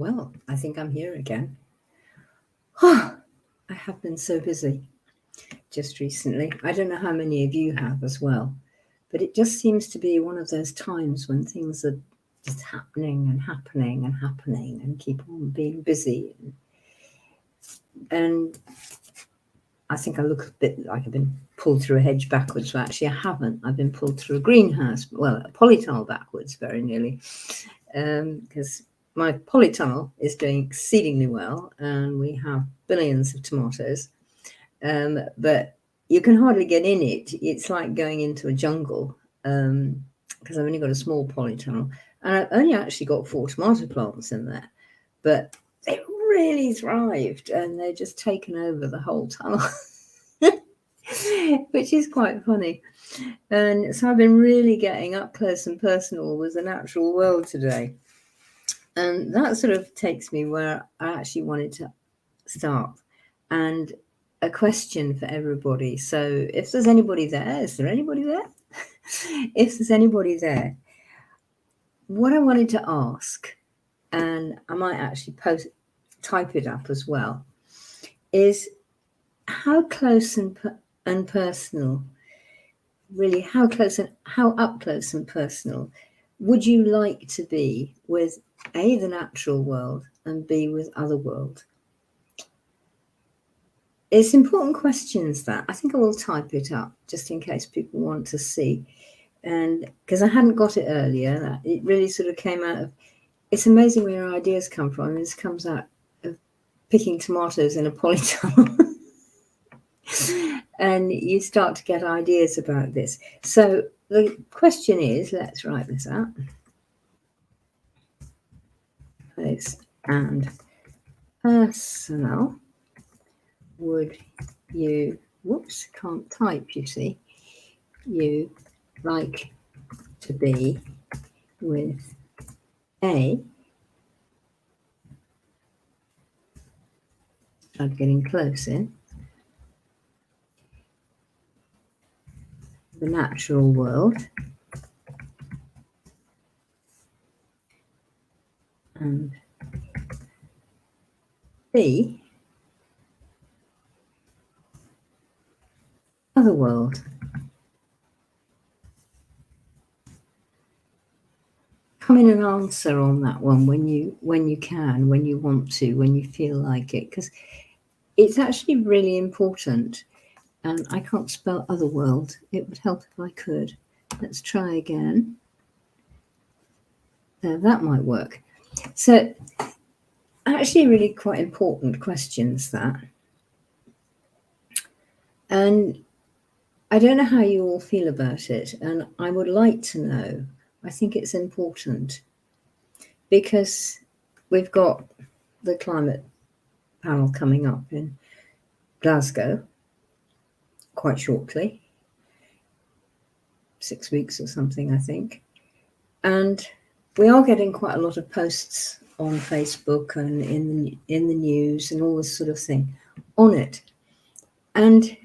Well, I think I'm here again. I have been so busy just recently. I don't know how many of you have as well, but it just seems to be one of those times when things are just happening and happening and happening and keep on being busy. And I think I look a bit like I've been pulled through a hedge backwards, but actually I haven't. I've been pulled through a greenhouse, well, a polytunnel backwards very nearly, because my polytunnel is doing exceedingly well and we have billions of tomatoes, but you can hardly get in it. It's like going into a jungle, because I've only got a small polytunnel and I've only actually got 4 tomato plants in there, but they really thrived and they've just taken over the whole tunnel. Which is quite funny. And so I've been really getting up close and personal with the natural world today. And that sort of takes me where I actually wanted to start. And a question for everybody. So if there's anybody there, is there anybody there? If there's anybody there, what I wanted to ask, and I might actually type it up as well, is how close and personal, really, how up close and personal would you like to be with A, the natural world, and B, with Otherworld? It's important questions that I think I will type it up just in case people want to see. And because I hadn't got it earlier, it really sort of came out of, it's amazing where our ideas come from. And this comes out of picking tomatoes in a polytunnel. And you start to get ideas about this. So the question is, let's write this out. Close and personal. Would you, whoops, can't type, you see, you like to be with A, start getting close in, the natural world, and B, Otherworld. Come in and answer on that one when you can, when you want to, when you feel like it, because it's actually really important. And I can't spell Otherworld. It would help if I could. Let's try again. That might work. So actually really quite important questions, that. And I don't know how you all feel about it. And I would like to know. I think it's important because we've got the climate panel coming up in Glasgow quite shortly, 6 weeks or something, I think. And we are getting quite a lot of posts on Facebook and in the news and all this sort of thing on it. And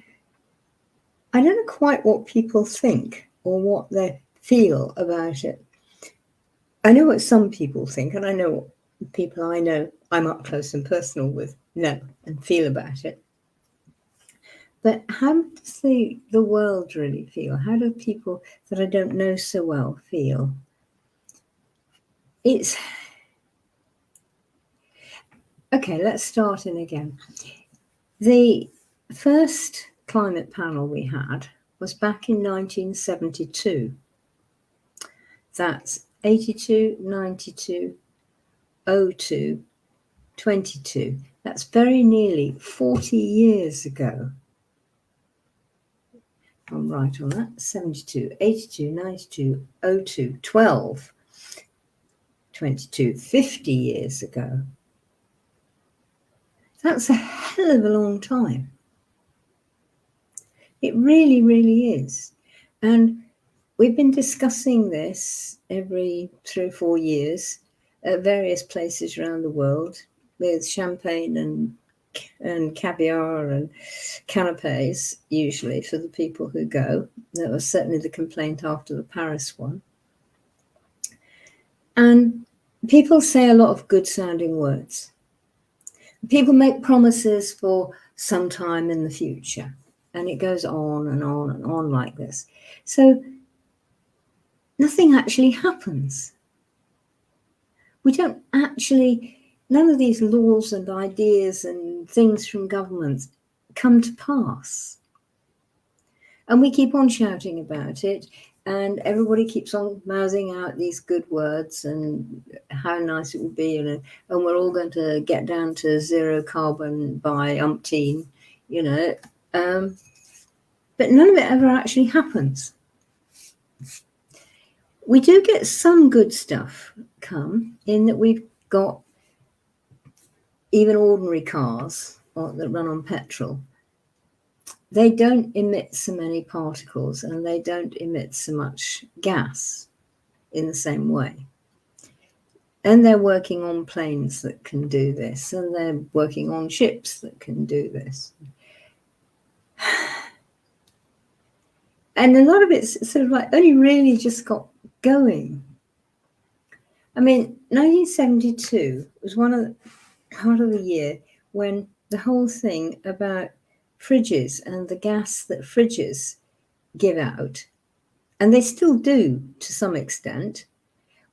I don't know quite what people think or what they feel about it. I know what some people think, and I know what people I know I'm up close and personal with know and feel about it. But how does the world really feel? How do people that I don't know so well feel? It's okay, let's start in again. The first climate panel we had was back in 1972. That's 82, 92, 02, 22. That's very nearly 40 years ago. I'm right on that. 72, 82, 92, 02, 12, 22, 50 years ago. That's a hell of a long time. It really, really is. And we've been discussing this every 3 or 4 years at various places around the world with champagne and caviar and canapes, usually for the people who go. That was certainly the complaint after the Paris one. And People say a lot of good sounding words. People make promises for some time in the future, and it goes on and on and on like this. So nothing actually happens. We don't actually, none of these laws and ideas and things from governments come to pass. And we keep on shouting about it, and everybody keeps on mouthing out these good words and how nice it will be, and we're all going to get down to zero carbon by umpteen, you know. But none of it ever actually happens. We do get some good stuff come in that we've got even ordinary cars that run on petrol. They don't emit so many particles and they don't emit so much gas in the same way. And they're working on planes that can do this, and they're working on ships that can do this. And a lot of it's sort of like only really just got going. I mean, 1972 was part of the year when the whole thing about fridges and the gas that fridges give out, and they still do to some extent,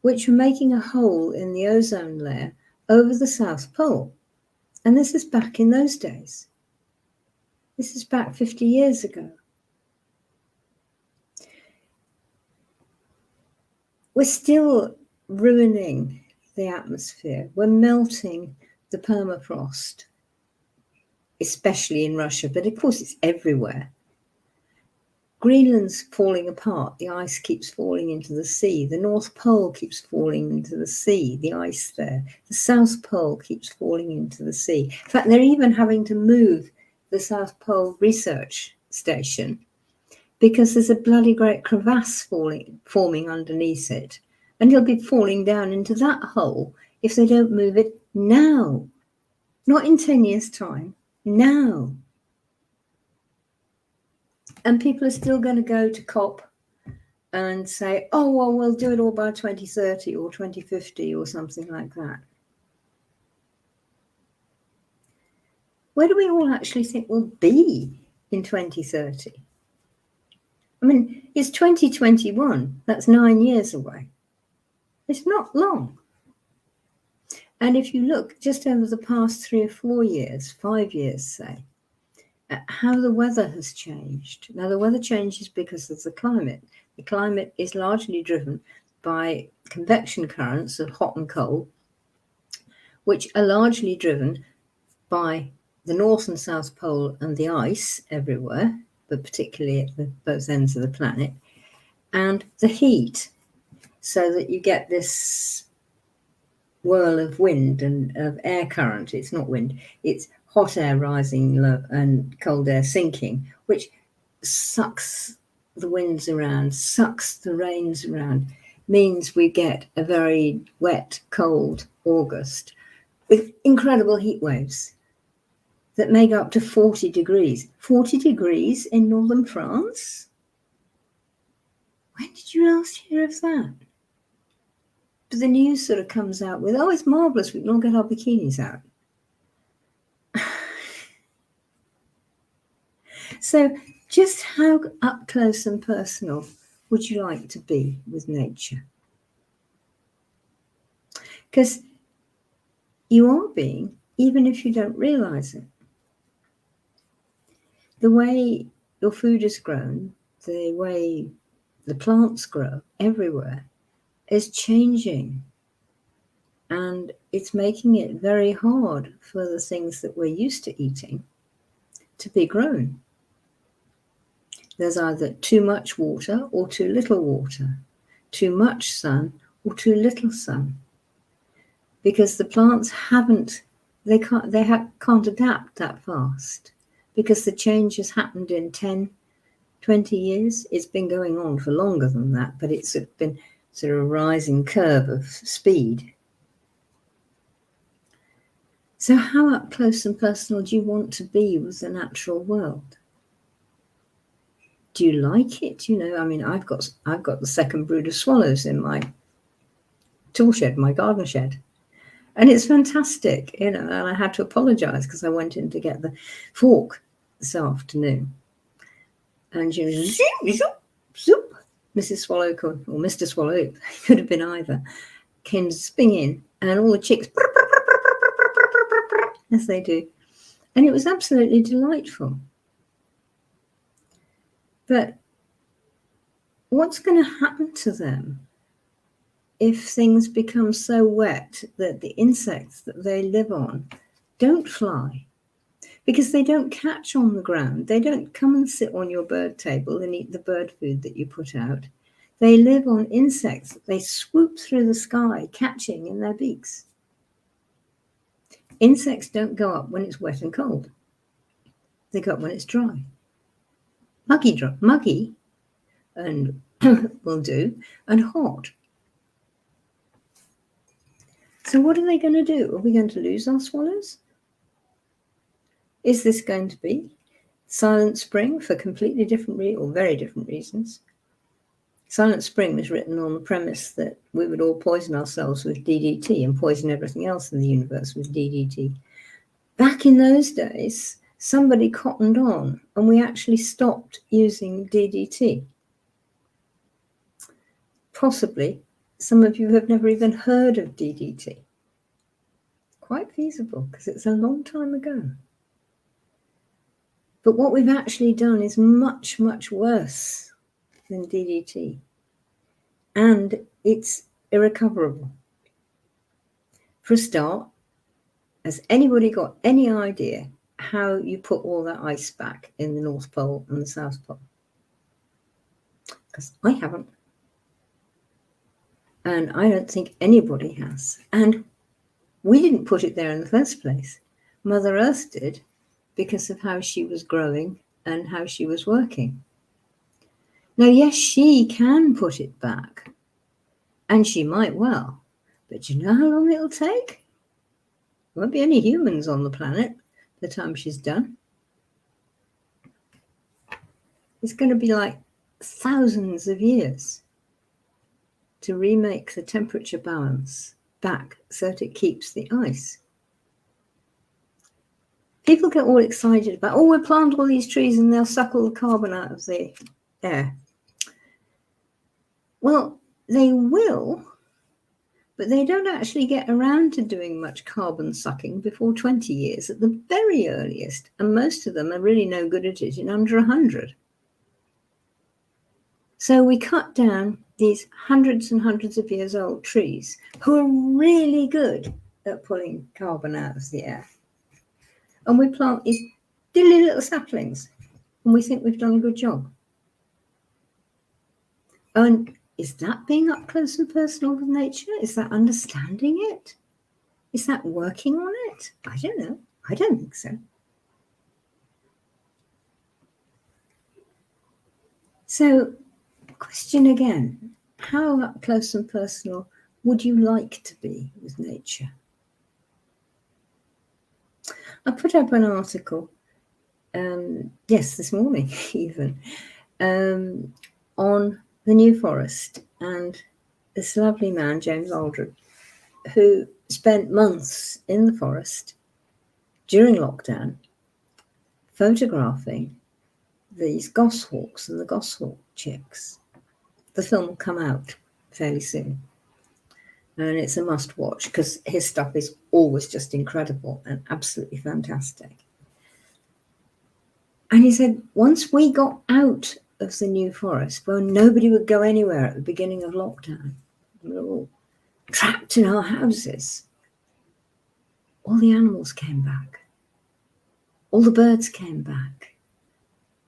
which were making a hole in the ozone layer over the South Pole. And this is back in those days. This is back 50 years ago. We're still ruining the atmosphere. We're melting the permafrost, especially in Russia, but of course it's everywhere. Greenland's falling apart. The ice keeps falling into the sea. The North Pole keeps falling into the sea, the ice there. The South Pole keeps falling into the sea. In fact, they're even having to move the South Pole research station because there's a bloody great crevasse forming underneath it. And he'll be falling down into that hole if they don't move it now. Not in 10 years' time, now. And people are still going to go to COP and say, oh, well, we'll do it all by 2030 or 2050 or something like that. Where do we all actually think we'll be in 2030? I mean, it's 2021. That's 9 years away. It's not long. And if you look just over the past 3 or 4 years, 5 years, say, at how the weather has changed. Now, the weather changes because of the climate. The climate is largely driven by convection currents of hot and cold, which are largely driven by the North and South Pole and the ice everywhere, but particularly at both ends of the planet, and the heat, so that you get this whirl of wind and of air current. It's not wind, it's hot air rising and cold air sinking, which sucks the winds around, sucks the rains around, means we get a very wet, cold August with incredible heat waves that may go up to 40 degrees. 40 degrees in northern France? When did you last hear of that? But the news sort of comes out with, oh, it's marvellous, we can all get our bikinis out. So just how up close and personal would you like to be with nature? Because you are being, even if you don't realise it. The way your food is grown, the way the plants grow everywhere is changing. And it's making it very hard for the things that we're used to eating to be grown. There's either too much water or too little water, too much sun or too little sun, because the plants can't adapt that fast, because the change has happened in 10, 20 years. It's been going on for longer than that, but it's been sort of a rising curve of speed. So how up close and personal do you want to be with the natural world? Do you like it? You know, I mean, I've got the second brood of swallows in my tool shed, my garden shed. And it's fantastic, you know, and I had to apologise because I went in to get the fork this afternoon. And she was zoop, zoop, zoop. Mrs. Swallowcorn, or Mr. Swallow, could have been either, came spinging, and all the chicks, as they do. And it was absolutely delightful. But what's going to happen to them if things become so wet that the insects that they live on don't fly? Because they don't catch on the ground. They don't come and sit on your bird table and eat the bird food that you put out. They live on insects that they swoop through the sky, catching in their beaks. Insects don't go up when it's wet and cold. They go up when it's dry. Muggy and will do, and hot. So what are they going to do? Are we going to lose our swallows? Is this going to be Silent Spring for completely different or very different reasons? Silent Spring was written on the premise that we would all poison ourselves with DDT and poison everything else in the universe with DDT. Back in those days, somebody cottoned on and we actually stopped using DDT. Possibly some of you have never even heard of DDT. Quite feasible because it's a long time ago. But what we've actually done is much, much worse than DDT. And it's irrecoverable. For a start, has anybody got any idea how you put all that ice back in the North Pole and the South Pole? Because I haven't. And I don't think anybody has. And we didn't put it there in the first place. Mother Earth did, because of how she was growing and how she was working. Now, yes, she can put it back, and she might well, but do you know how long it'll take? There won't be any humans on the planet by the time she's done. It's going to be like thousands of years to remake the temperature balance back so that it keeps the ice. People get all excited about, oh, we'll plant all these trees and they'll suck all the carbon out of the air. Well, they will, but they don't actually get around to doing much carbon sucking before 20 years at the very earliest. And most of them are really no good at it in under 100. So we cut down these hundreds and hundreds of years old trees who are really good at pulling carbon out of the air. And we plant these dilly little saplings and we think we've done a good job. And is that being up close and personal with nature? Is that understanding it? Is that working on it? I don't know. I don't think so. So, question again, how up close and personal would you like to be with nature? I put up an article, this morning even, on the New Forest, and this lovely man, James Aldred, who spent months in the forest during lockdown photographing these goshawks and the goshawk chicks. The film will come out fairly soon. And it's a must watch because his stuff is always just incredible and absolutely fantastic. And he said, once we got out of the New Forest, where nobody would go anywhere at the beginning of lockdown, we were all trapped in our houses, all the animals came back. All the birds came back.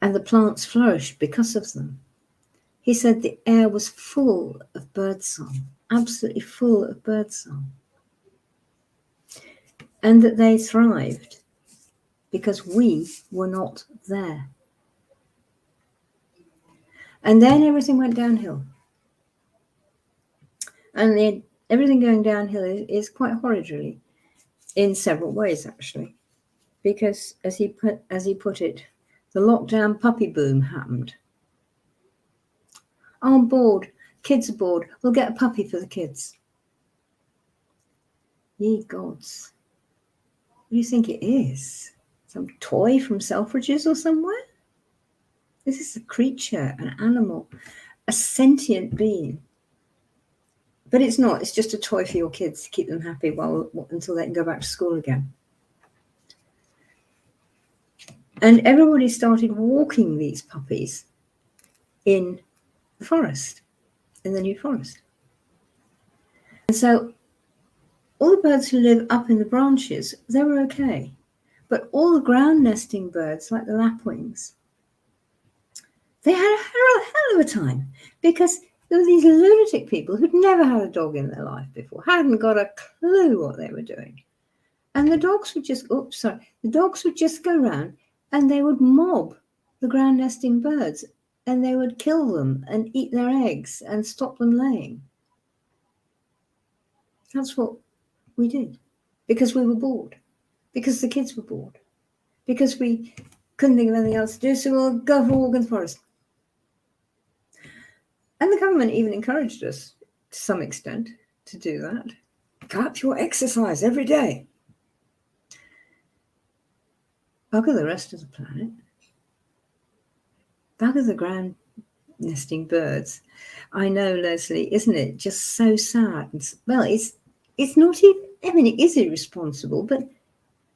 And the plants flourished because of them. He said the air was full of birdsong. Absolutely full of birdsong, and that they thrived because we were not there. And then everything went downhill, and everything going downhill is quite horrid, really, in several ways actually, because as he put it, the lockdown puppy boom happened. I'm bored. Kids are bored. We'll get a puppy for the kids. Ye gods. What do you think it is? Some toy from Selfridges or somewhere? This is a creature, an animal, a sentient being. But it's not. It's just a toy for your kids to keep them happy until they can go back to school again. And everybody started walking these puppies in the forest, in the New Forest. And so all the birds who live up in the branches, they were okay. But all the ground nesting birds, like the lapwings, they had a hell of a time, because there were these lunatic people who'd never had a dog in their life before, hadn't got a clue what they were doing. And the dogs would just, the dogs would just go around and they would mob the ground nesting birds, and they would kill them and eat their eggs and stop them laying. That's what we did, because we were bored, because the kids were bored, because we couldn't think of anything else to do, so we'll go for a walk in the forest. And the government even encouraged us to some extent to do that. Go up your exercise every day. Bugger the rest of the planet. Bugger the ground nesting birds. I know, Leslie, isn't it just so sad? Well, it's not even, I mean, it is irresponsible, but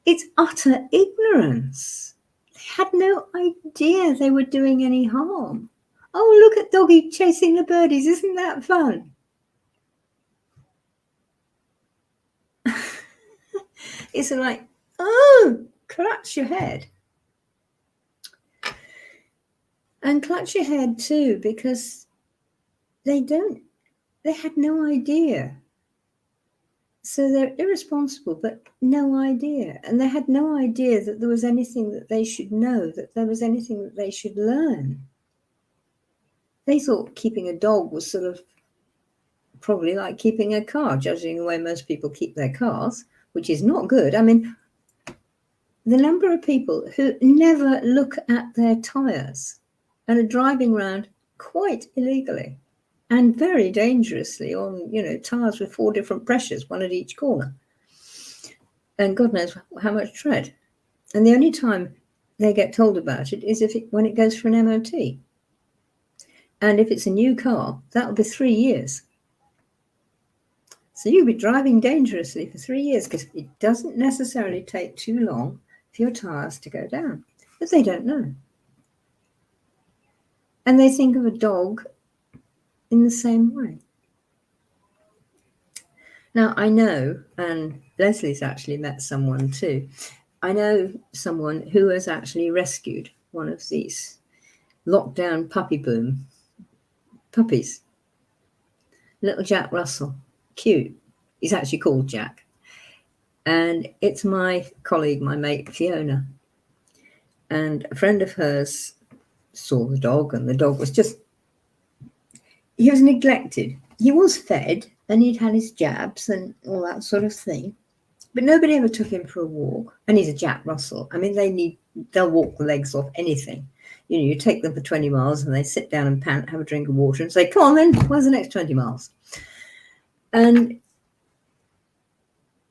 it's utter ignorance. They had no idea they were doing any harm. Oh, look at Doggy chasing the birdies. Isn't that fun? It's like, oh, clutch your head. And clutch your head too, because they had no idea. So they're irresponsible, but no idea. And they had no idea that there was anything that they should know, that there was anything that they should learn. They thought keeping a dog was sort of probably like keeping a car, judging the way most people keep their cars, which is not good. I mean, the number of people who never look at their tyres and are driving around quite illegally and very dangerously on, tyres with 4 different pressures, one at each corner. And God knows how much tread. And the only time they get told about it is when it goes for an MOT. And if it's a new car, that'll be 3 years. So you'll be driving dangerously for 3 years, because it doesn't necessarily take too long for your tyres to go down. But they don't know. And they think of a dog in the same way. Now, I know, and Leslie's actually met someone too, I know someone who has actually rescued one of these lockdown puppy boom puppies. Little Jack Russell. Cute. He's actually called Jack. And it's my colleague, my mate, Fiona. And a friend of hers saw the dog, and the dog was he was neglected. He was fed, and he'd had his jabs and all that sort of thing. But nobody ever took him for a walk. And he's a Jack Russell. I mean, they'll walk the legs off anything. You take them for 20 miles and they sit down and pant, have a drink of water and say, come on then, where's the next 20 miles? And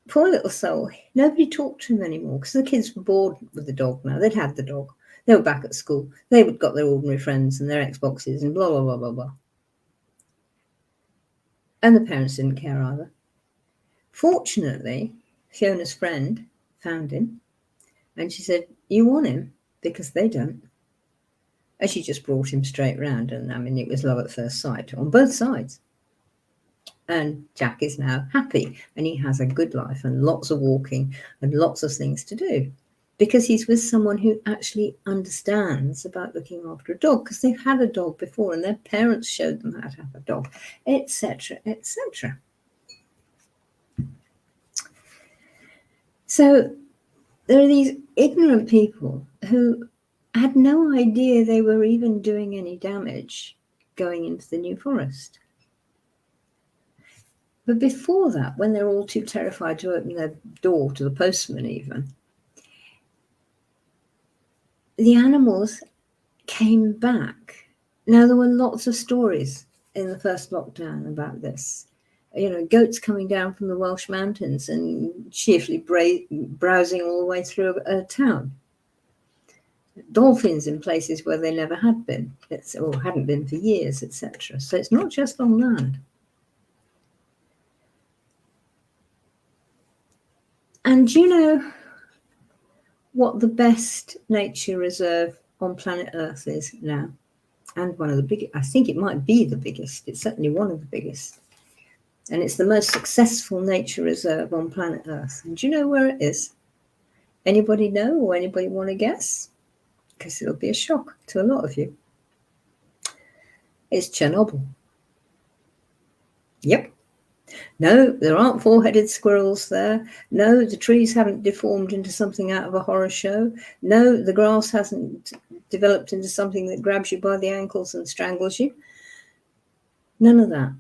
poor little soul, nobody talked to him anymore, because the kids were bored with the dog now. They'd had the dog. They were back at school. They had got their ordinary friends and their Xboxes and blah, blah, blah, blah, blah. And the parents didn't care either. Fortunately, Fiona's friend found him, and she said, you want him? Because they don't. And she just brought him straight round, and I mean, it was love at first sight on both sides. And Jack is now happy, and he has a good life and lots of walking and lots of things to do, because he's with someone who actually understands about looking after a dog, because they've had a dog before and their parents showed them how to have a dog, etc., etc. So there are these ignorant people who had no idea they were even doing any damage going into the New Forest. But before that, when they're all too terrified to open their door to the postman even, the animals came back. Now, there were lots of stories in the first lockdown about this. goats coming down from the Welsh mountains and cheerfully browsing all the way through a town. Dolphins in places where they never had been, or hadn't been for years, etc. So it's not just on land. And do you know what the best nature reserve on planet Earth is now? And one of the biggest, I think it might be the biggest. It's certainly one of the biggest. And it's the most successful nature reserve on planet Earth. And do you know where it is? Anybody know, or anybody want to guess? Because it'll be a shock to a lot of you. It's Chernobyl. Yep. No, there aren't four-headed squirrels there. No, the trees haven't deformed into something out of a horror show. No, the grass hasn't developed into something that grabs you by the ankles and strangles you. None of that.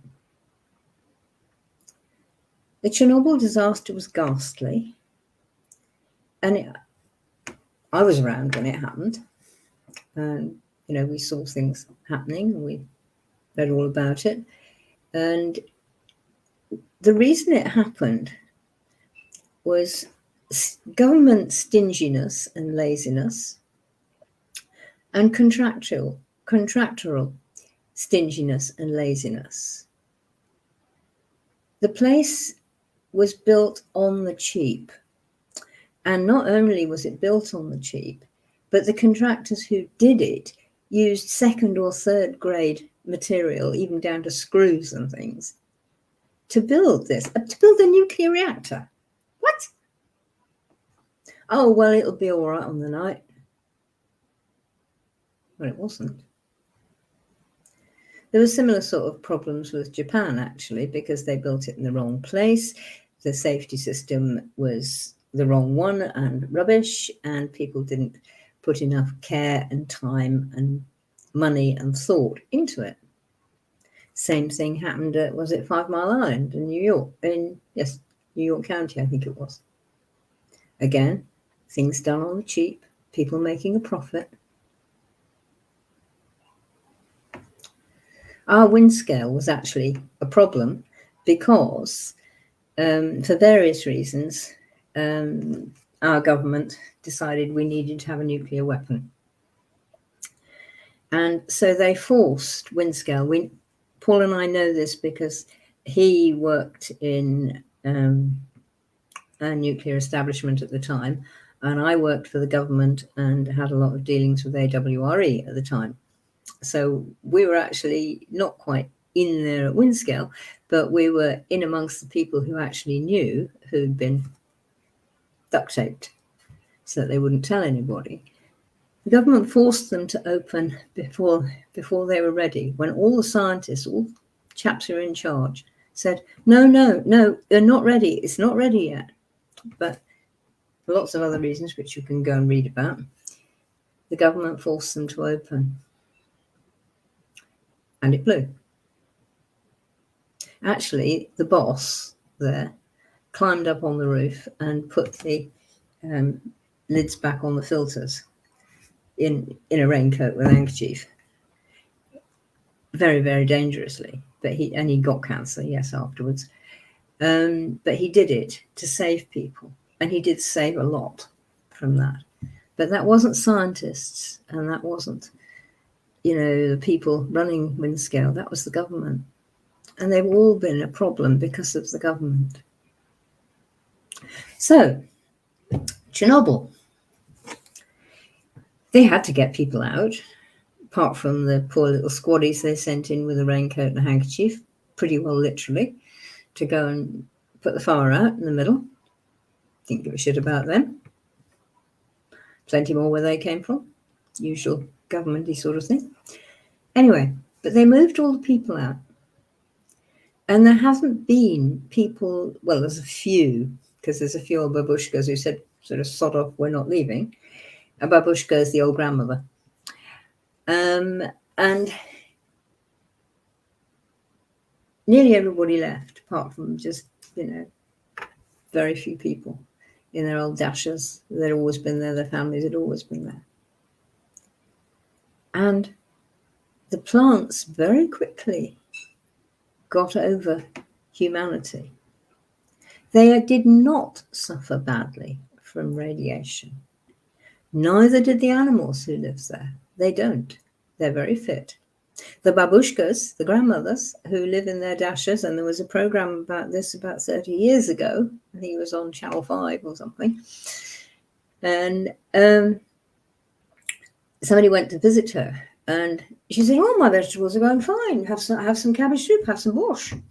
The Chernobyl disaster was ghastly. And I was around when it happened. And, we saw things happening and we read all about it. And the reason it happened was government stinginess and laziness and contractual stinginess and laziness. The place was built on the cheap. And not only was it built on the cheap, but the contractors who did it used second or third grade material, even down to screws and things, to build this, to build a nuclear reactor. What? Oh, well, it'll be all right on the night. Well, it wasn't. There were similar sort of problems with Japan, actually, because they built it in the wrong place. The safety system was the wrong one and rubbish, and people didn't put enough care and time and money and thought into it. Same thing happened at, was it 5 Mile Island in New York? New York County, I think it was. Again, things done on the cheap, people making a profit. Our wind scale was actually a problem because, for various reasons, our government decided we needed to have a nuclear weapon. And so they forced wind scale. Paul and I know this because he worked in a nuclear establishment at the time, and I worked for the government and had a lot of dealings with AWRE at the time. So we were actually not quite in there at Windscale, but we were in amongst the people who actually knew who'd been duct taped so that they wouldn't tell anybody. The government forced them to open before they were ready, when all the scientists, all chaps who are in charge, said, no, they're not ready. It's not ready yet. But for lots of other reasons, which you can go and read about, the government forced them to open. And it blew. Actually, the boss there climbed up on the roof and put the lids back on the filters in a raincoat with a handkerchief. Very, very dangerously. But he got cancer, yes, afterwards. But he did it to save people. And he did save a lot from that. But that wasn't scientists, and that wasn't, the people running Windscale. That was the government. And they've all been a problem because of the government. So, Chernobyl. They had to get people out, apart from the poor little squaddies they sent in with a raincoat and a handkerchief, pretty well literally, to go and put the fire out in the middle. Didn't give a shit about them. Plenty more where they came from. Usual governmenty sort of thing. Anyway, but they moved all the people out. And there hasn't been people, well, there's a few, because there's a few old babushkas who said, sort of, sod off, we're not leaving. A babushka is the old grandmother. And nearly everybody left, apart from just, very few people in their old dashers. They'd always been there, their families had always been there. And the plants very quickly got over humanity. They did not suffer badly from radiation. Neither did the animals who live there. They don't. They're very fit. The babushkas, the grandmothers who live in their dashas, and there was a program about this about 30 years ago. I think it was on Channel 5 or something. And somebody went to visit her, and she said, "Oh, my vegetables are going fine. Have some cabbage soup, have some borscht."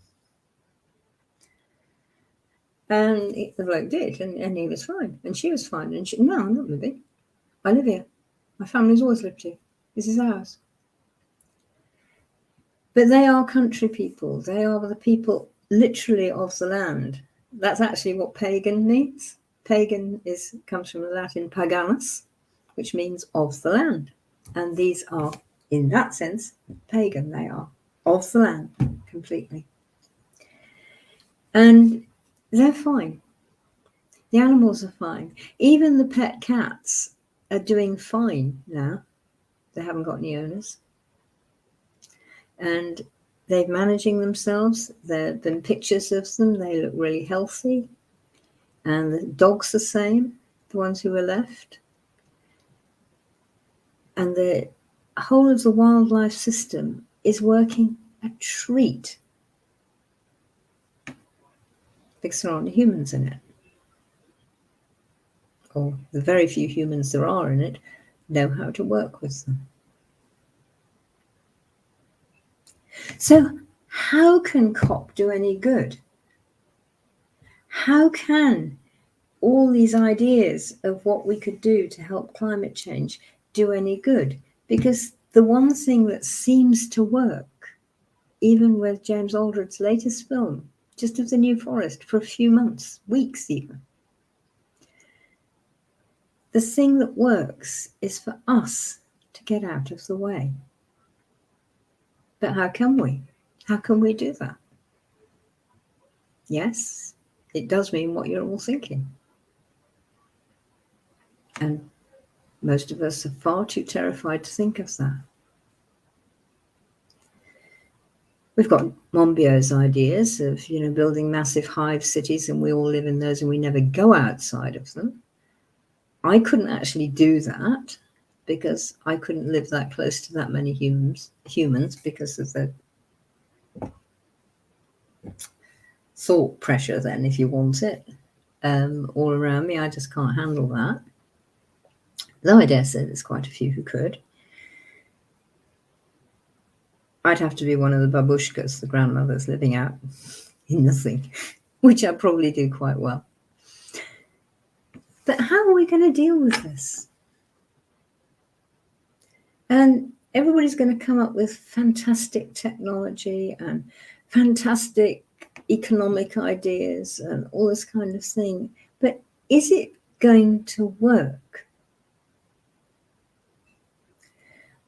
And the bloke did, and he was fine, and she was fine. And she, "No, I'm not moving. I live here. My family's always lived here. This is ours." But they are country people. They are the people literally of the land. That's actually what pagan means. Pagan comes from the Latin paganus, which means of the land. And these are, in that sense, pagan. They are of the land completely. And they're fine. The animals are fine. Even the pet cats are doing fine now. They haven't got any owners. And they're managing themselves. There have been pictures of them. They look really healthy. And the dogs the same, the ones who were left. And the whole of the wildlife system is working a treat because there aren't humans in it. Or the very few humans there are in it know how to work with them. So how can COP do any good? How can all these ideas of what we could do to help climate change do any good? Because the one thing that seems to work, even with James Aldred's latest film, just of the New Forest, for a few months, weeks even, the thing that works is for us to get out of the way. But how can we? How can we do that? Yes, it does mean what you're all thinking. And most of us are far too terrified to think of that. We've got Monbiot's ideas of, building massive hive cities, and we all live in those and we never go outside of them. I couldn't actually do that because I couldn't live that close to that many humans because of the thought pressure then, if you want it, all around me. I just can't handle that. Though I dare say there's quite a few who could. I'd have to be one of the babushkas, the grandmothers living out in nothing, which I probably do quite well. But how are we going to deal with this? And everybody's going to come up with fantastic technology and fantastic economic ideas and all this kind of thing. But is it going to work?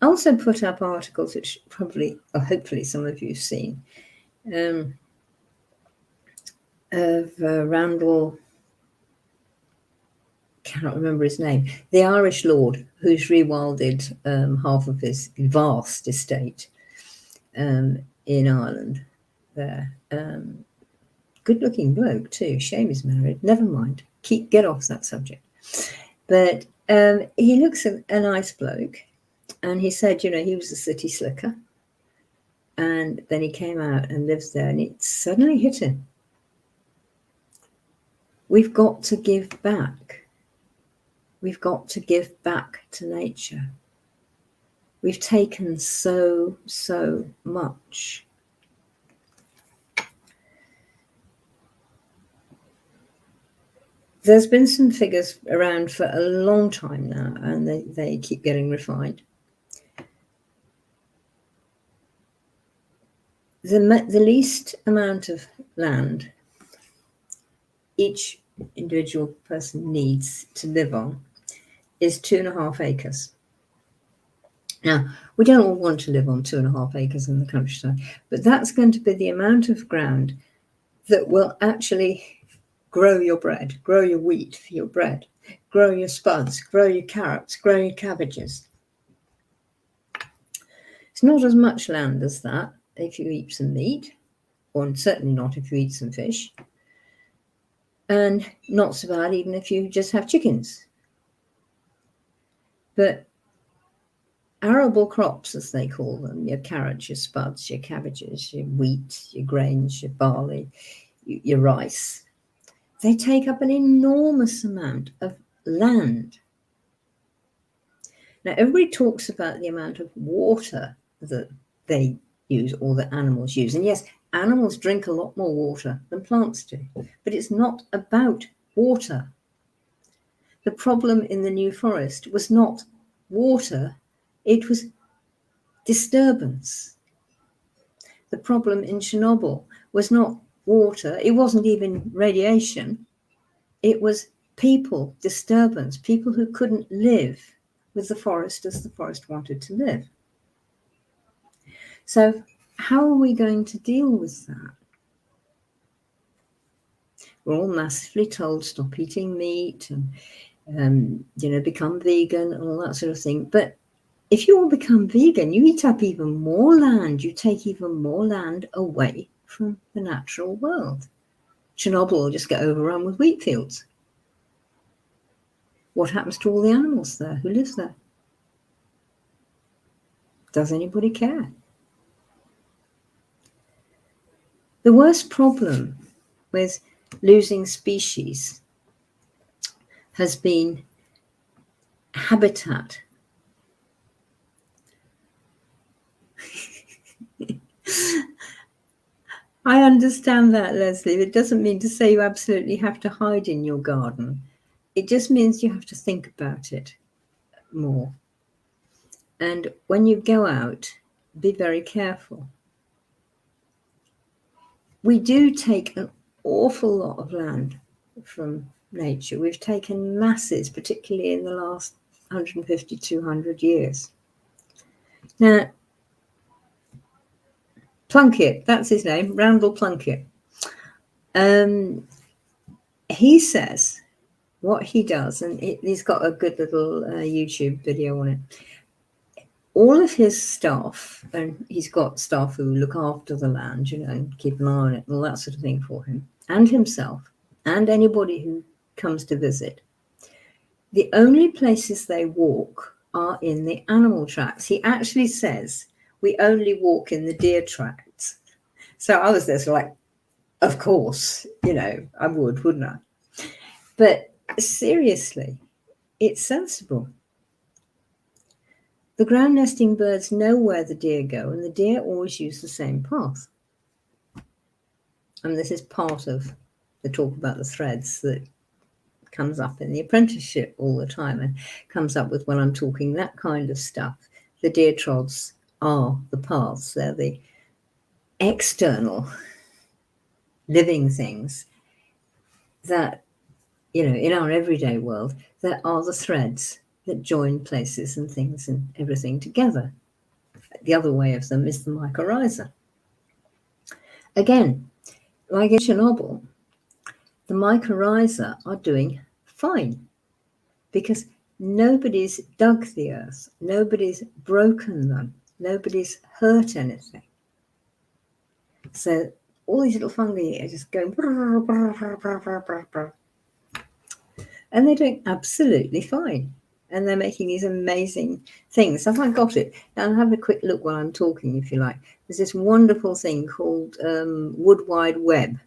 I also put up articles which probably, or hopefully some of you have seen, of Randall, cannot remember his name, the Irish lord who's rewilded half of his vast estate in Ireland there. Good-looking bloke too. Shame he's married. Never mind. Get off that subject. But he looks a nice bloke, and he said, he was a city slicker, and then he came out and lived there, and it suddenly hit him. We've got to give back. We've got to give back to nature. We've taken so much. There's been some figures around for a long time now, and they keep getting refined. The least amount of land each individual person needs to live on is 2.5 acres. Now, we don't all want to live on 2.5 acres in the countryside, but that's going to be the amount of ground that will actually grow your bread, grow your wheat for your bread, grow your spuds, grow your carrots, grow your cabbages. It's not as much land as that if you eat some meat, or certainly not if you eat some fish, and not so bad even if you just have chickens. But arable crops, as they call them, your carrots, your spuds, your cabbages, your wheat, your grains, your barley, your rice, they take up an enormous amount of land. Now, everybody talks about the amount of water that they use or that animals use. And yes, animals drink a lot more water than plants do, but it's not about water. The problem in the New Forest was not water, it was disturbance. The problem in Chernobyl was not water, it wasn't even radiation, it was people, disturbance, people who couldn't live with the forest as the forest wanted to live. So how are we going to deal with that? We're all massively told stop eating meat and become vegan and all that sort of thing. But if you all become vegan, you eat up even more land. You take even more land away from the natural world. Chernobyl will just get overrun with wheat fields. What happens to all the animals there who live there? Does anybody care? The worst problem with losing species has been habitat. I understand that, Leslie. It doesn't mean to say you absolutely have to hide in your garden. It just means you have to think about it more. And when you go out, be very careful. We do take an awful lot of land from nature. We've taken masses, particularly in the last 150, 200 years. Now, Plunkett, that's his name, Randall Plunkett. He says what he does, and he's got a good little YouTube video on it. All of his staff, and he's got staff who look after the land, and keep an eye on it and all that sort of thing for him, and himself, and anybody who comes to visit. The only places they walk are in the animal tracks. He actually says, we only walk in the deer tracks. So I was there sort of like, of course, I would, wouldn't I? But seriously, it's sensible. The ground nesting birds know where the deer go, and the deer always use the same path. And this is part of the talk about the threads that comes up in the apprenticeship all the time and comes up with when I'm talking that kind of stuff. The deer trods are the paths. They're the external living things that, in our everyday world, that are the threads that join places and things and everything together. The other way of them is the mycorrhiza. Again, like in Chernobyl, the mycorrhiza are doing fine because nobody's dug the earth, nobody's broken them, nobody's hurt anything. So all these little fungi are just going, and they're doing absolutely fine. And they're making these amazing things. Have I got it? Now have a quick look while I'm talking, if you like. There's this wonderful thing called Wood Wide Web.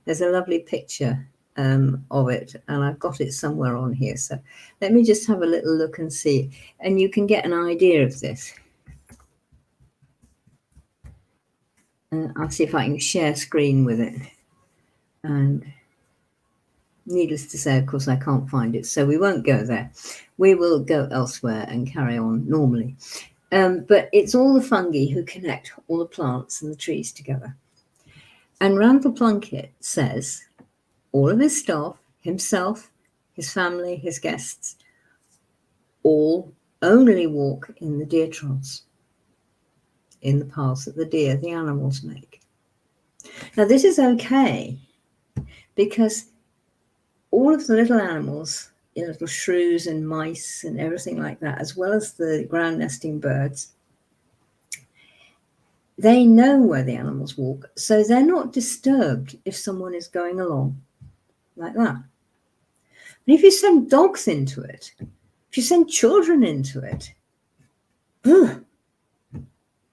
There's a lovely picture of it, and I've got it somewhere on here. So let me just have a little look and see. And you can get an idea of this. I'll see if I can share screen with it. And needless to say, of course, I can't find it, so we won't go there. We will go elsewhere and carry on normally. But it's all the fungi who connect all the plants and the trees together. And Randall Plunkett says all of his staff, himself, his family, his guests, all only walk in the deer trods, in the paths that the animals make. Now, this is okay because all of the little animals, little shrews and mice and everything like that, as well as the ground nesting birds, they know where the animals walk, so they're not disturbed if someone is going along like that. And if you send dogs into it, if you send children into it, ugh,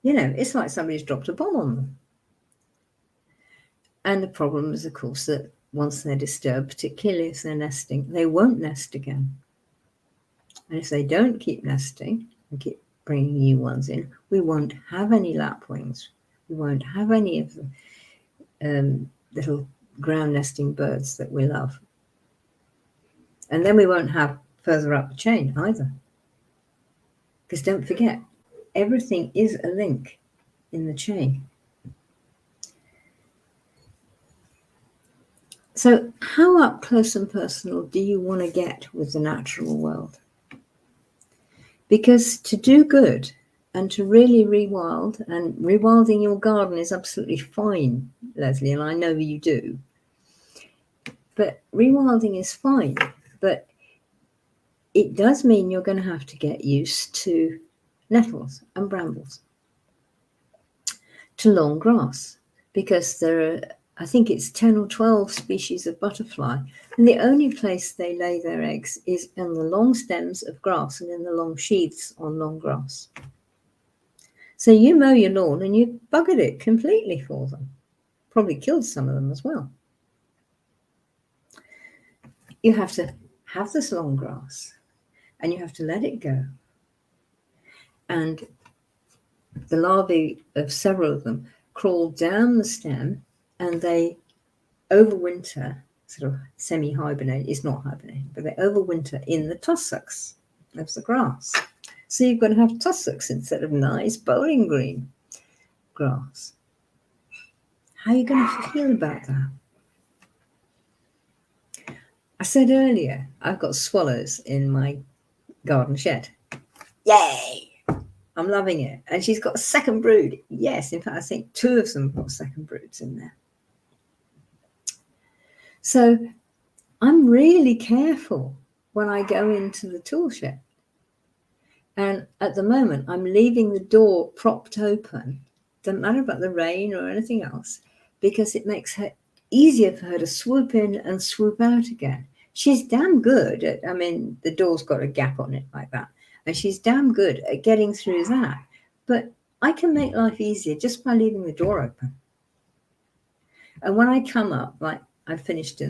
it's like somebody's dropped a bomb on them. And the problem is, of course, that once they're disturbed, particularly if they're nesting, they won't nest again. And if they don't keep nesting and keep bringing new ones in, we won't have any lapwings. We won't have any of the little ground nesting birds that we love. And then we won't have further up the chain either. Because don't forget, everything is a link in the chain. So how up close and personal do you want to get with the natural world? Because to do good and to really rewild, and rewilding your garden is absolutely fine, Leslie, and I know you do. But rewilding is fine, but it does mean you're going to have to get used to nettles and brambles, to long grass, because there are, I think it's 10 or 12 species of butterfly, and the only place they lay their eggs is in the long stems of grass and in the long sheaths on long grass. So you mow your lawn and you buggered it completely for them. Probably killed some of them as well. You have to have this long grass and you have to let it go. And the larvae of several of them crawl down the stem and they overwinter, sort of semi-hibernate, it's not hibernating, but they overwinter in the tussocks of the grass. So you've got to have tussocks instead of nice bowling green grass. How are you going to feel about that? I said earlier, I've got swallows in my garden shed. Yay! I'm loving it. And she's got a second brood. Yes, in fact, I think 2 of them have got second broods in there. So I'm really careful when I go into the tool shed. And at the moment, I'm leaving the door propped open. Doesn't matter about the rain or anything else, because it makes it easier for her to swoop in and swoop out again. She's damn good at, the door's got a gap on it like that, and she's damn good at getting through that. But I can make life easier just by leaving the door open. And when I come up, like I finished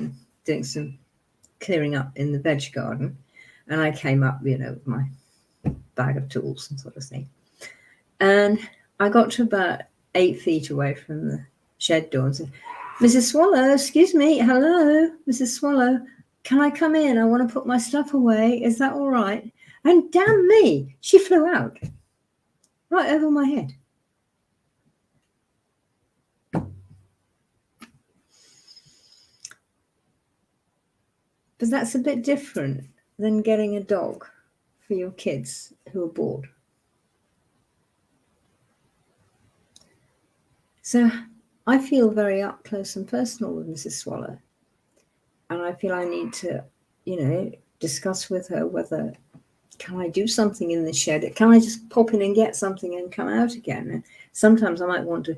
doing some clearing up in the veg garden, and I came up, with my bag of tools and sort of thing. And I got to about 8 feet away from the shed door and said, Mrs. Swallow, excuse me, hello, Mrs. Swallow, can I come in? I want to put my stuff away. Is that all right? And damn me, she flew out right over my head. But that's a bit different than getting a dog for your kids who are bored. So I feel very up close and personal with Mrs. Swallow. And I feel I need to, discuss with her whether, can I do something in the shed? Can I just pop in and get something and come out again? And sometimes I might want to,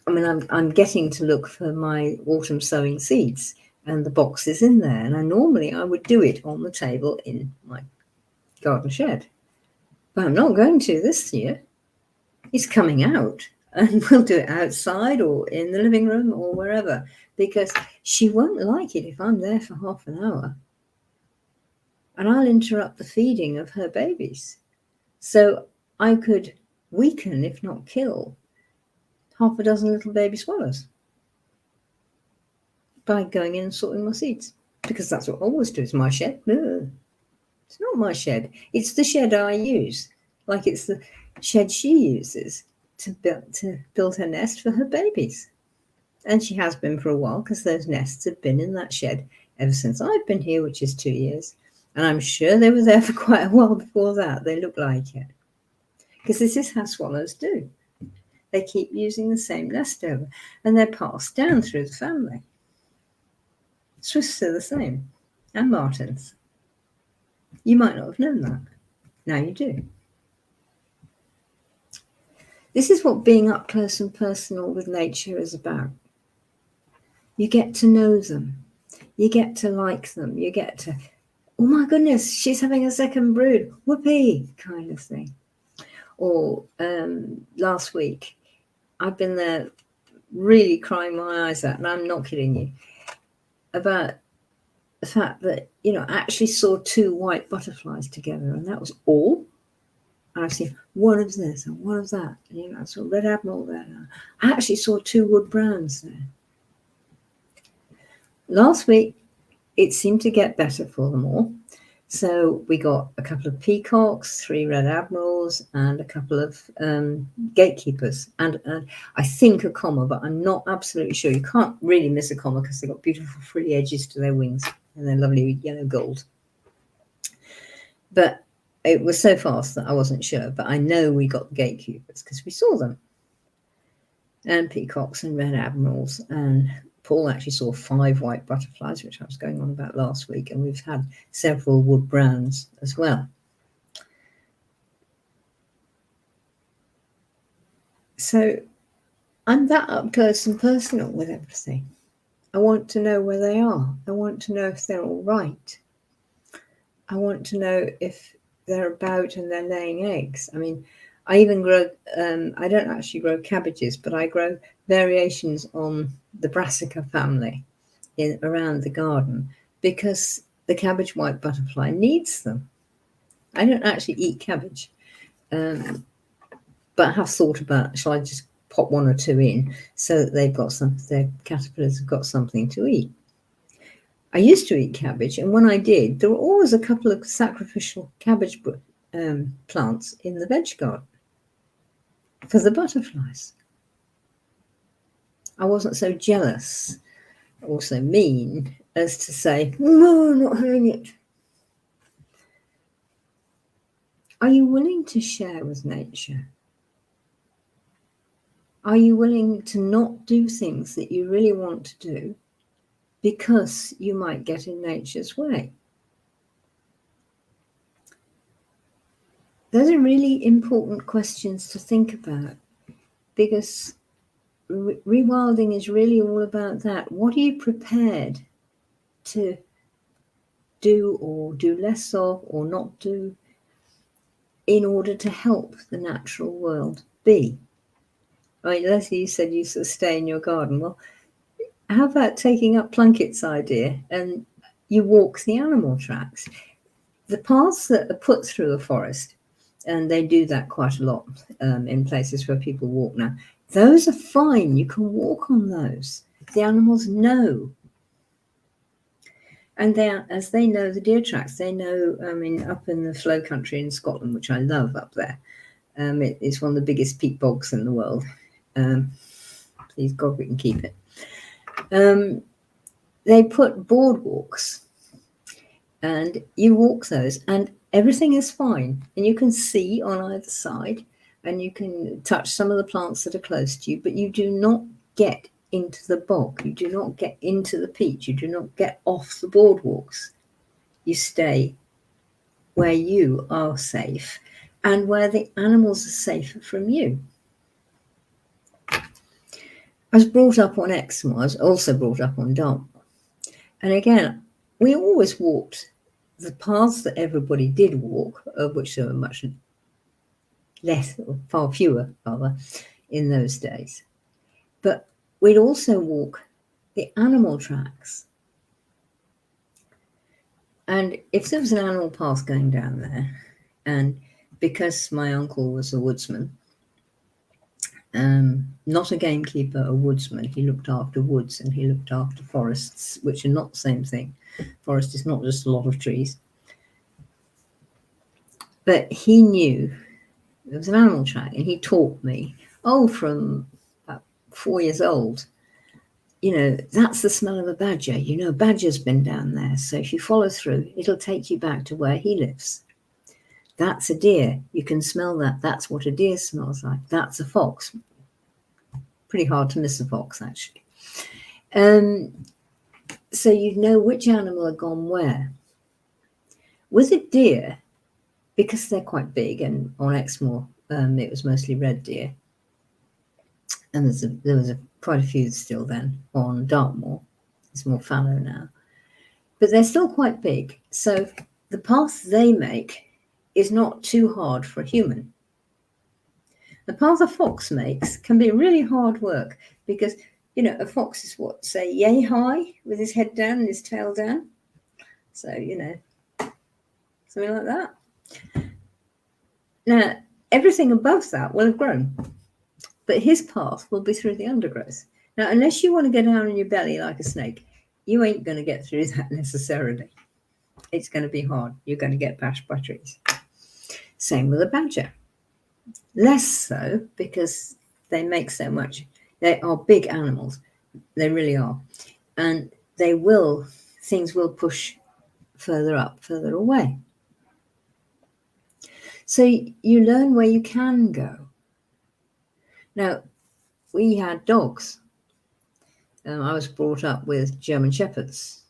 I'm getting to look for my autumn sowing seeds and the box is in there. And I would do it on the table in my garden shed. But I'm not going to this year. It's coming out. And we'll do it outside or in the living room or wherever, because she won't like it if I'm there for half an hour. And I'll interrupt the feeding of her babies. So I could weaken, if not kill, half a dozen little baby swallows by going in and sorting my seeds, because that's what I always do. It's my shed. No, it's not my shed. It's the shed I use, like it's the shed she uses to build her nest for her babies. And she has been for a while, because those nests have been in that shed ever since I've been here, which is 2 years. And I'm sure they were there for quite a while before that. They look like it. Because this is how swallows do. They keep using the same nest over, and they're passed down through the family. Swifts are the same, and martins. You might not have known that. Now you do. This is what being up close and personal with nature is about. You get to know them. You get to like them. You get to, oh my goodness, she's having a second brood. Whoopee, kind of thing. Or last week, I've been there really crying my eyes out, and I'm not kidding you, about the fact that, you know, I actually saw 2 white butterflies together, and that was all. And I've seen one of this and one of that. And, you know, I saw red admiral there. I actually saw 2 wood browns there. Last week, it seemed to get better for them all. So we got a couple of peacocks, 3 red admirals, and a couple of gatekeepers, and I think a comma, but I'm not absolutely sure. You can't really miss a comma because they've got beautiful frilly edges to their wings and they're lovely yellow gold. But it was so fast that I wasn't sure, but I know we got the gatekeepers because we saw them. And peacocks and red admirals, and Paul actually saw 5 white butterflies, which I was going on about last week, and we've had several wood browns as well. So I'm that up close and personal with everything. I want to know where they are. I want to know if they're all right. I want to know if they're about and they're laying eggs. I mean, I even grow, I don't actually grow cabbages, but I grow variations on the brassica family around the garden because the cabbage white butterfly needs them. I don't actually eat cabbage, but I have thought about, shall I just pop 1 or 2 in so that they've got some, their caterpillars have got something to eat. I used to eat cabbage, and when I did, there were always a couple of sacrificial cabbage plants in the veg garden for the butterflies. I wasn't so jealous or so mean as to say, no, I'm not having it. Are you willing to share with nature? Are you willing to not do things that you really want to do because you might get in nature's way? Those are really important questions to think about, because rewilding is really all about that. What are you prepared to do or do less of or not do in order to help the natural world be? I mean, Leslie, you said you sort of stay in your garden. Well, how about taking up Plunkett's idea and you walk the animal tracks? The paths that are put through a forest, and they do that quite a lot in places where people walk now, those are fine. You can walk on those. The animals know. And as they know the deer tracks, they know, I mean, up in the flow country in Scotland, which I love up there, it's one of the biggest peat bogs in the world. Please God, we can keep it. They put boardwalks, and you walk those, and everything is fine. And you can see on either side, and you can touch some of the plants that are close to you, but you do not get into the bog. You do not get into the peat. You do not get off the boardwalks. You stay where you are safe and where the animals are safer from you. I was brought up on Exmoor. I was also brought up on Dartmoor. And again, we always walked the paths that everybody did walk, of which there were much less, or far fewer rather, in those days. But we'd also walk the animal tracks. And if there was an animal path going down there, and because my uncle was a woodsman, not a gamekeeper, a woodsman, he looked after woods and he looked after forests, which are not the same thing. Forest is not just a lot of trees. But he knew there was an animal track, and he taught me, from about 4 years old, you know, that's the smell of a badger. You know, a badger's been down there. So if you follow through, it'll take you back to where he lives. That's a deer. You can smell that. That's what a deer smells like. That's a fox. Pretty hard to miss a fox, actually. So you'd know which animal had gone where. With a deer, because they're quite big, and on Exmoor, it was mostly red deer, And there was quite a few still then on Dartmoor. It's more fallow now. But they're still quite big. So the path they make is not too hard for a human. The path a fox makes can be really hard work because, you know, a fox is what, say, yay high with his head down and his tail down. So, you know, something like that. Now, everything above that will have grown, but his path will be through the undergrowth. Now, unless you want to go down on your belly like a snake, you ain't going to get through that necessarily. It's going to be hard. You're going to get bashed by trees. Same with a badger. Less so because they make so much. They are big animals. They really are. And things will push further up, further away. So you learn where you can go. Now, we had dogs. I was brought up with German Shepherds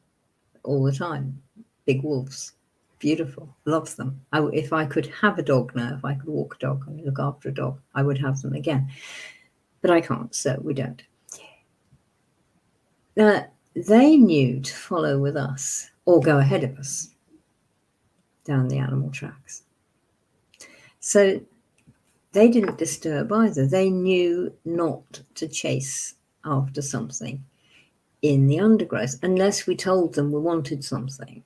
all the time. Big wolves. Beautiful. Love them. If I could have a dog now, if I could walk a dog and look after a dog, I would have them again. But I can't, so we don't. They knew to follow with us or go ahead of us down the animal tracks. So they didn't disturb either. They knew not to chase after something in the undergrowth unless we told them we wanted something.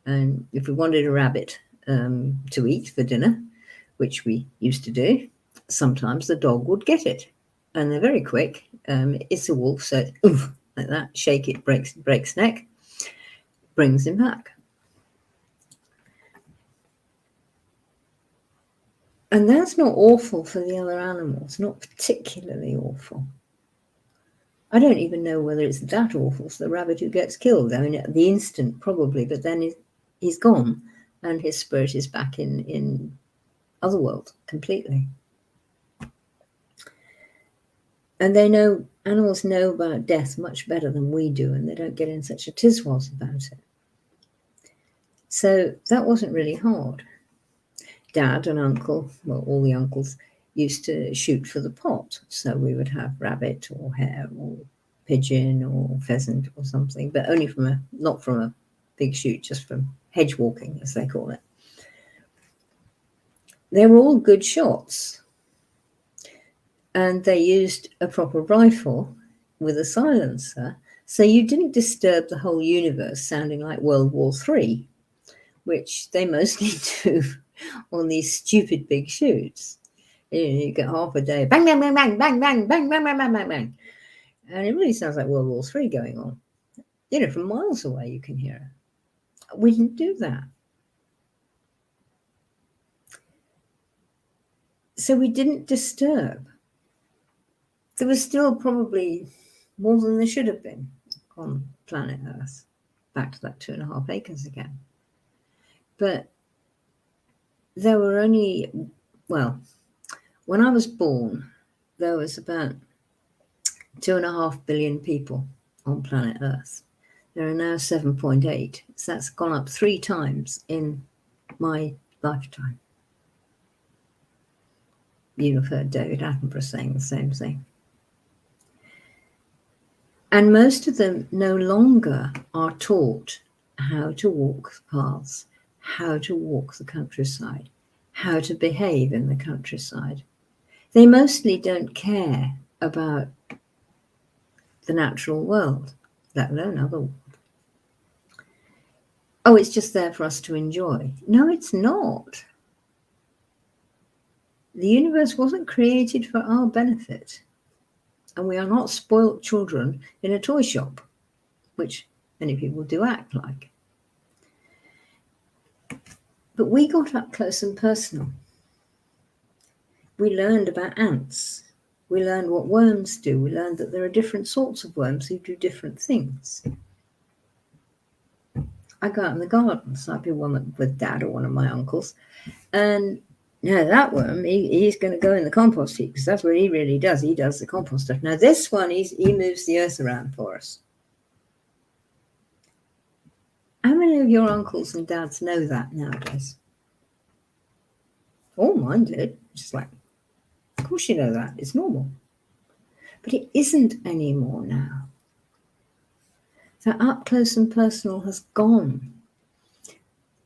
And if we wanted a rabbit to eat for dinner, which we used to do, sometimes the dog would get it. And they're very quick. It's a wolf, so oof, like that, shake it, breaks neck, brings him back. And that's not awful for the other animals, not particularly awful. I don't even know whether it's that awful for the rabbit who gets killed. I mean, at the instant, probably, but then he's gone and his spirit is back in Otherworld completely. And animals know about death much better than we do, and they don't get in such a tiswas about it. So that wasn't really hard. Dad and uncle, well, all the uncles, used to shoot for the pot. So we would have rabbit or hare or pigeon or pheasant or something, but only not from a big shoot, just from hedge walking, as they call it. They were all good shots. And they used a proper rifle with a silencer. So you didn't disturb the whole universe sounding like World War III, which they mostly do on these stupid big shoots. You get half a day, bang, bang, bang, bang, bang, bang, bang, bang, bang, bang, bang, bang. And it really sounds like World War III going on. You know, from miles away you can hear it. We didn't do that. So we didn't disturb. There was still probably more than there should have been on planet Earth, back to that 2.5 acres again. But there were only, well, when I was born, there was about 2.5 billion people on planet Earth. There are now 7.8. So that's gone up 3 times in my lifetime. You've heard David Attenborough saying the same thing. And most of them no longer are taught how to walk the paths, how to walk the countryside, how to behave in the countryside. They mostly don't care about the natural world, let alone Otherworld. Oh, it's just there for us to enjoy. No, it's not. The universe wasn't created for our benefit. And we are not spoilt children in a toy shop, which many people do act like. But we got up close and personal. We learned about ants. We learned what worms do. We learned that there are different sorts of worms who do different things. I go out in the garden, so I'd be with Dad or one of my uncles. And now that worm, he's going to go in the compost heap because that's what he really does. He does the compost stuff. Now this one, he moves the earth around for us. How many of your uncles and dads know that nowadays? All mine did. Just like, of course you know that. It's normal. But it isn't anymore now. That up close and personal has gone.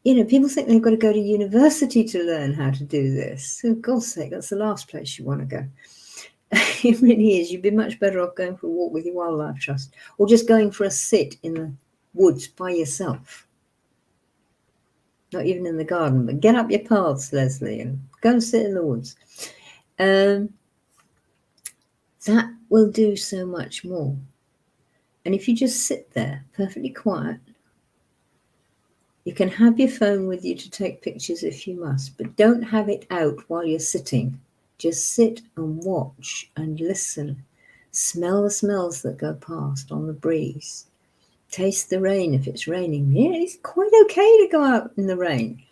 You know, people think they've got to go to university to learn how to do this. For God's sake, that's the last place you want to go. It really is. You'd be much better off going for a walk with your wildlife trust, or just going for a sit in the woods by yourself. Not even in the garden, but get up your paths, Leslie, and go and sit in the woods. That will do so much more. And if you just sit there perfectly quiet, you can have your phone with you to take pictures if you must, but don't have it out while you're sitting. Just sit and watch and listen. Smell the smells that go past on the breeze. Taste the rain if it's raining. Yeah, it's quite okay to go out in the rain.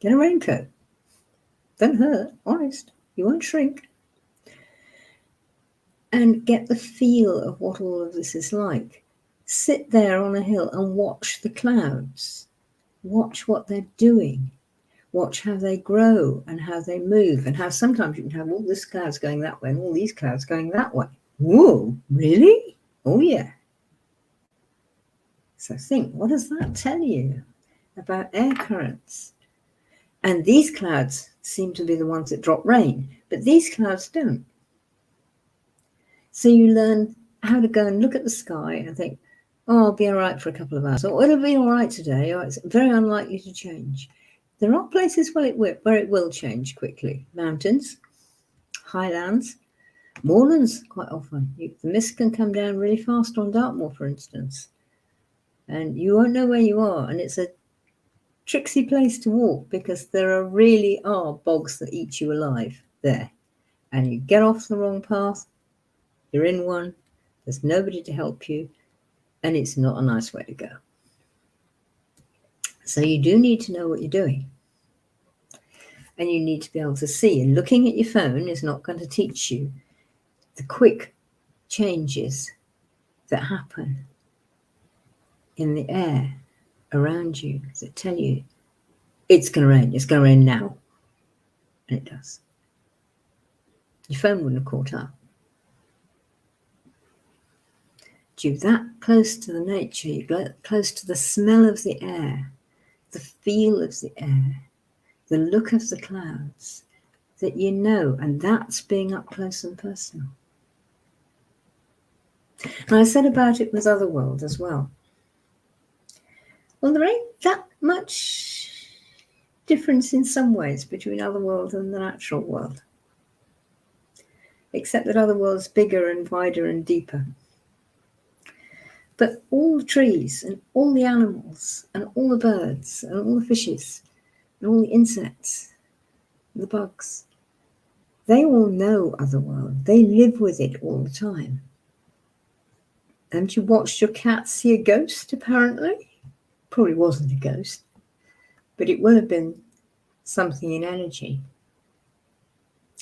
Get a raincoat. Don't hurt, honest. You won't shrink. And get the feel of what all of this is like. Sit there on a hill and watch the clouds. Watch what they're doing. Watch how they grow and how they move, and how sometimes you can have all these clouds going that way and all these clouds going that way. Whoa, really? Oh, yeah. So think, what does that tell you about air currents? And these clouds seem to be the ones that drop rain, but these clouds don't. So you learn how to go and look at the sky and think, oh, I'll be all right for a couple of hours, or it'll be all right today, or it's very unlikely to change. There are places where it will change quickly. Mountains, highlands, moorlands quite often. The mist can come down really fast on Dartmoor, for instance. And you won't know where you are. And it's a tricksy place to walk because there really are bogs that eat you alive there. And you get off the wrong path, you're in one, there's nobody to help you, and it's not a nice way to go. So you do need to know what you're doing. And you need to be able to see. And looking at your phone is not going to teach you the quick changes that happen in the air around you that tell you it's going to rain. It's going to rain now. And it does. Your phone wouldn't have caught up. You're that close to the nature. You're close to the smell of the air, the feel of the air, the look of the clouds that you know, and that's being up close and personal. And I said about it with Otherworld as well. Well, there ain't that much difference in some ways between Otherworld and the natural world, except that Otherworld's bigger and wider and deeper. But all the trees and all the animals and all the birds and all the fishes and all the insects, the bugs, they all know Otherworld. They live with it all the time. Haven't you watched your cat see a ghost, apparently? Probably wasn't a ghost, but it will have been something in energy.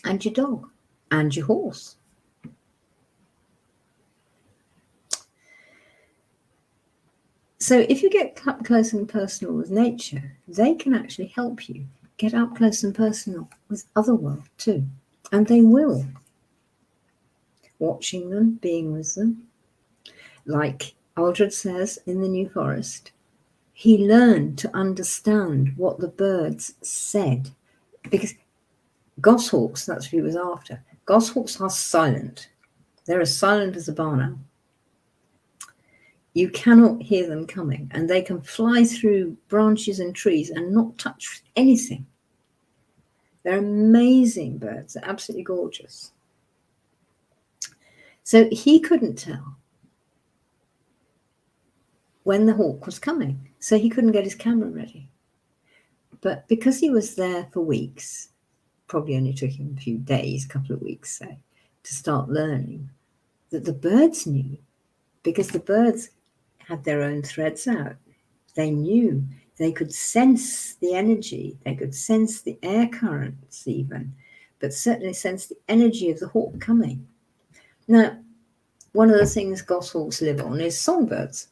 And your dog and your horse. So if you get up close and personal with nature, they can actually help you get up close and personal with Otherworld too. And they will. Watching them, being with them. Like Aldred says in The New Forest, he learned to understand what the birds said. Because goshawks, that's what he was after. Goshawks are silent. They're as silent as a barn owl. You cannot hear them coming, and they can fly through branches and trees and not touch anything. They're amazing birds. They're absolutely gorgeous. So he couldn't tell when the hawk was coming, so he couldn't get his camera ready. But because he was there for weeks, probably only took him a few days, a couple of weeks, say, to start learning, that the birds knew, because the birds had their own threads out. They knew. They could sense the energy. They could sense the air currents even, but certainly sense the energy of the hawk coming. Now, one of the things goshawks live on is songbirds.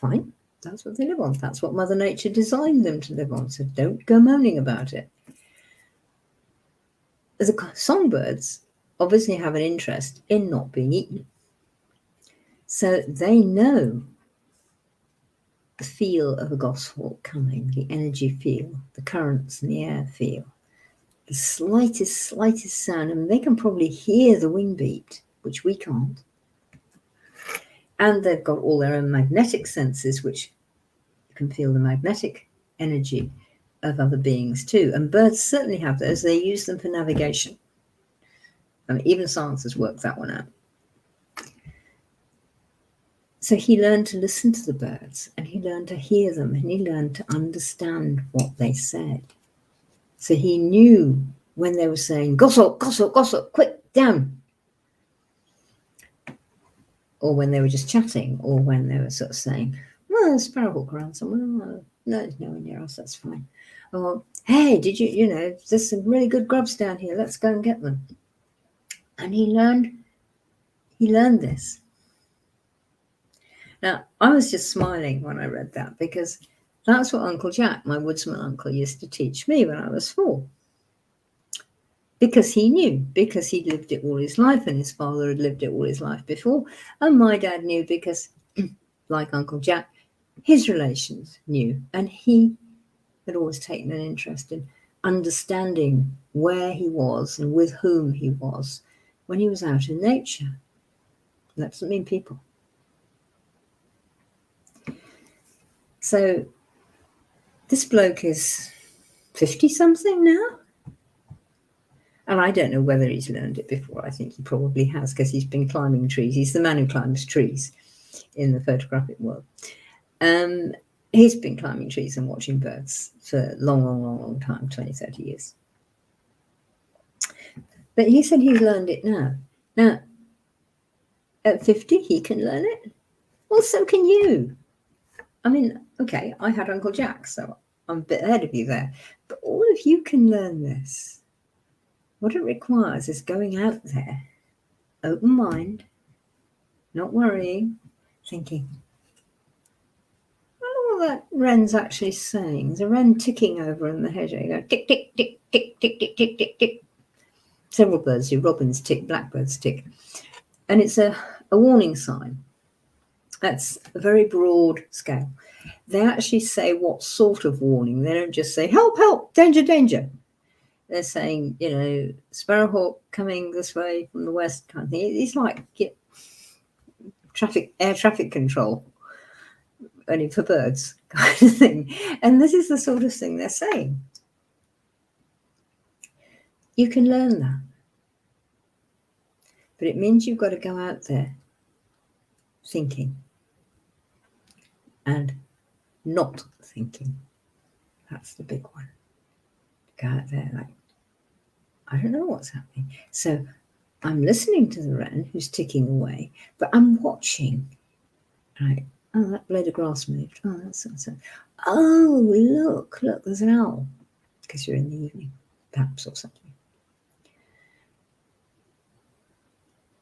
Fine, that's what they live on. That's what Mother Nature designed them to live on, so don't go moaning about it. The songbirds obviously have an interest in not being eaten. So they know the feel of a goshawk coming, the energy feel, the currents in the air feel, the slightest sound, and they can probably hear the wing beat, which we can't. And they've got all their own magnetic senses, which can feel the magnetic energy of other beings too. And birds certainly have those. They use them for navigation. I mean, even science has worked that one out. So he learned to listen to the birds, and he learned to hear them, and he learned to understand what they said. So he knew when they were saying, gossip, gossip, gossip, quick, down. Or when they were just chatting, or when they were sort of saying, well, there's a sparrowhawk around somewhere. Oh, no, there's no one near us, that's fine. Or, hey, did you know, there's some really good grubs down here, let's go and get them. And he learned this. Now, I was just smiling when I read that, because that's what Uncle Jack, my woodsman uncle, used to teach me when I was 4. Because he knew, because he'd lived it all his life, and his father had lived it all his life before. And my dad knew because, like Uncle Jack, his relations knew. And he had always taken an interest in understanding where he was and with whom he was when he was out in nature. That doesn't mean people. So this bloke is 50-something now. And I don't know whether he's learned it before. I think he probably has, because he's been climbing trees. He's the man who climbs trees in the photographic world. He's been climbing trees and watching birds for a long time, 20, 30 years. But he said he's learned it now. Now, at 50, he can learn it. Well, so can you. I mean, okay, I had Uncle Jack, so I'm a bit ahead of you there. But all of you can learn this. What it requires is going out there, open mind, not worrying, thinking, I wonder what that wren's actually saying. There's a wren ticking over in the hedge. You go tick, tick, tick, tick, tick, tick, tick, tick, tick. Several birds do. Robins tick, blackbirds tick. And it's a warning sign. That's a very broad scale. They actually say what sort of warning. They don't just say, help, help, danger, danger. They're saying, you know, sparrowhawk coming this way from the west kind of thing. It's like air traffic control, only for birds kind of thing. And this is the sort of thing they're saying. You can learn that. But it means you've got to go out there thinking and not thinking. That's the big one. Go out there like, I don't know what's happening. So I'm listening to the wren who's ticking away, but I'm watching. Right? Oh, that blade of grass moved. Oh, that's so. Oh, look, there's an owl. Because you're in the evening, perhaps, or something.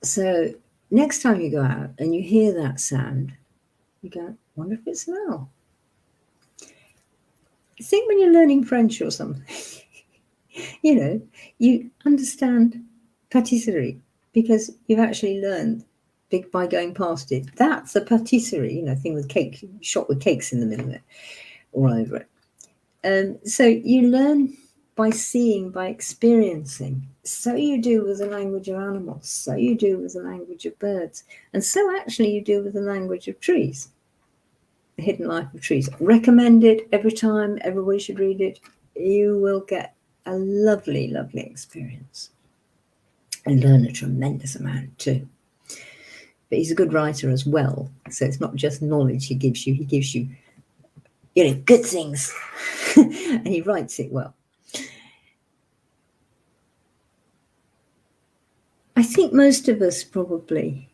So next time you go out and you hear that sound, you go, wonder if it's an owl. Think when you're learning French or something, you know, you understand patisserie because you've actually learned by going past it. That's a patisserie, you know, thing with cake, shot with cakes in the middle of it, all over it. So you learn by seeing, by experiencing. So you do with the language of animals. So you do with the language of birds. And so actually you do with the language of trees. The Hidden Life of Trees. Recommended every time. Everybody should read it. You will get a lovely, lovely experience. And learn a tremendous amount too. But he's a good writer as well. So it's not just knowledge he gives you. He gives you, you know, good things. And he writes it well. I think most of us probably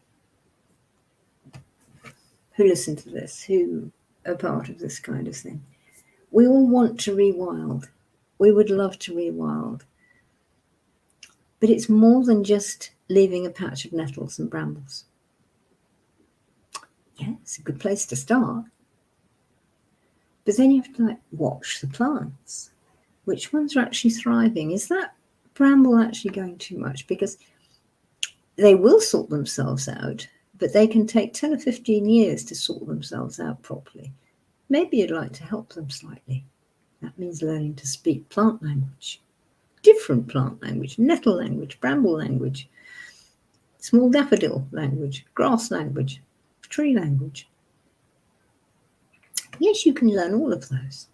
who listen to this, who are part of this kind of thing, we all want to rewild. We would love to rewild. But it's more than just leaving a patch of nettles and brambles. Yeah, it's a good place to start. But then you have to watch the plants. Which ones are actually thriving? Is that bramble actually going too much? Because they will sort themselves out, but they can take 10 or 15 years to sort themselves out properly. Maybe you'd like to help them slightly. That means learning to speak plant language, different plant language, nettle language, bramble language, small daffodil language, grass language, tree language. Yes, you can learn all of those.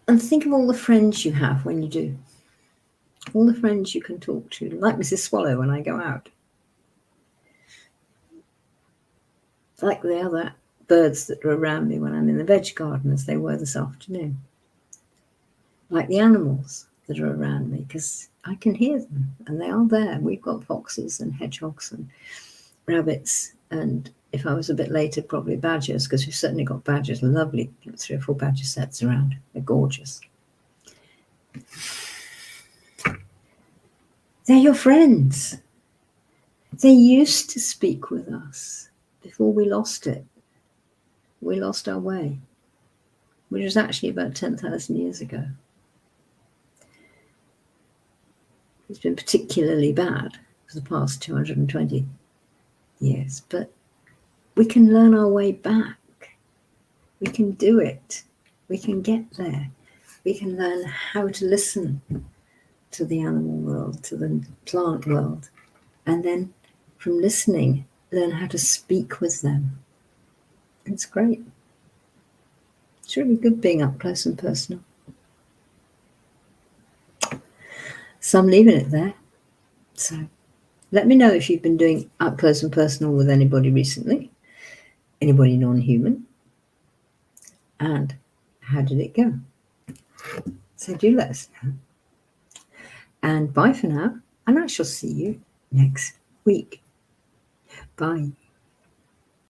And think of all the friends you have when you do. All the friends you can talk to, like Mrs. Swallow when I go out. Like the other birds that are around me when I'm in the veg garden, as they were this afternoon. Like the animals that are around me, because I can hear them and they are there. We've got foxes and hedgehogs and rabbits, and if I was a bit later, probably badgers, because we've certainly got badgers, lovely 3 or 4 badger sets around. They're gorgeous. They're your friends. They used to speak with us before we lost it. We lost our way, which was actually about 10,000 years ago. It's been particularly bad for the past 220 years, but we can learn our way back. We can do it. We can get there. We can learn how to listen to the animal world, to the plant world, and then from listening, learn how to speak with them. It's great. It's really good being up close and personal. So I'm leaving it there. So let me know if you've been doing up close and personal with anybody recently, anybody non-human, and how did it go? So do let us know. And bye for now, and I shall see you next week. Bye.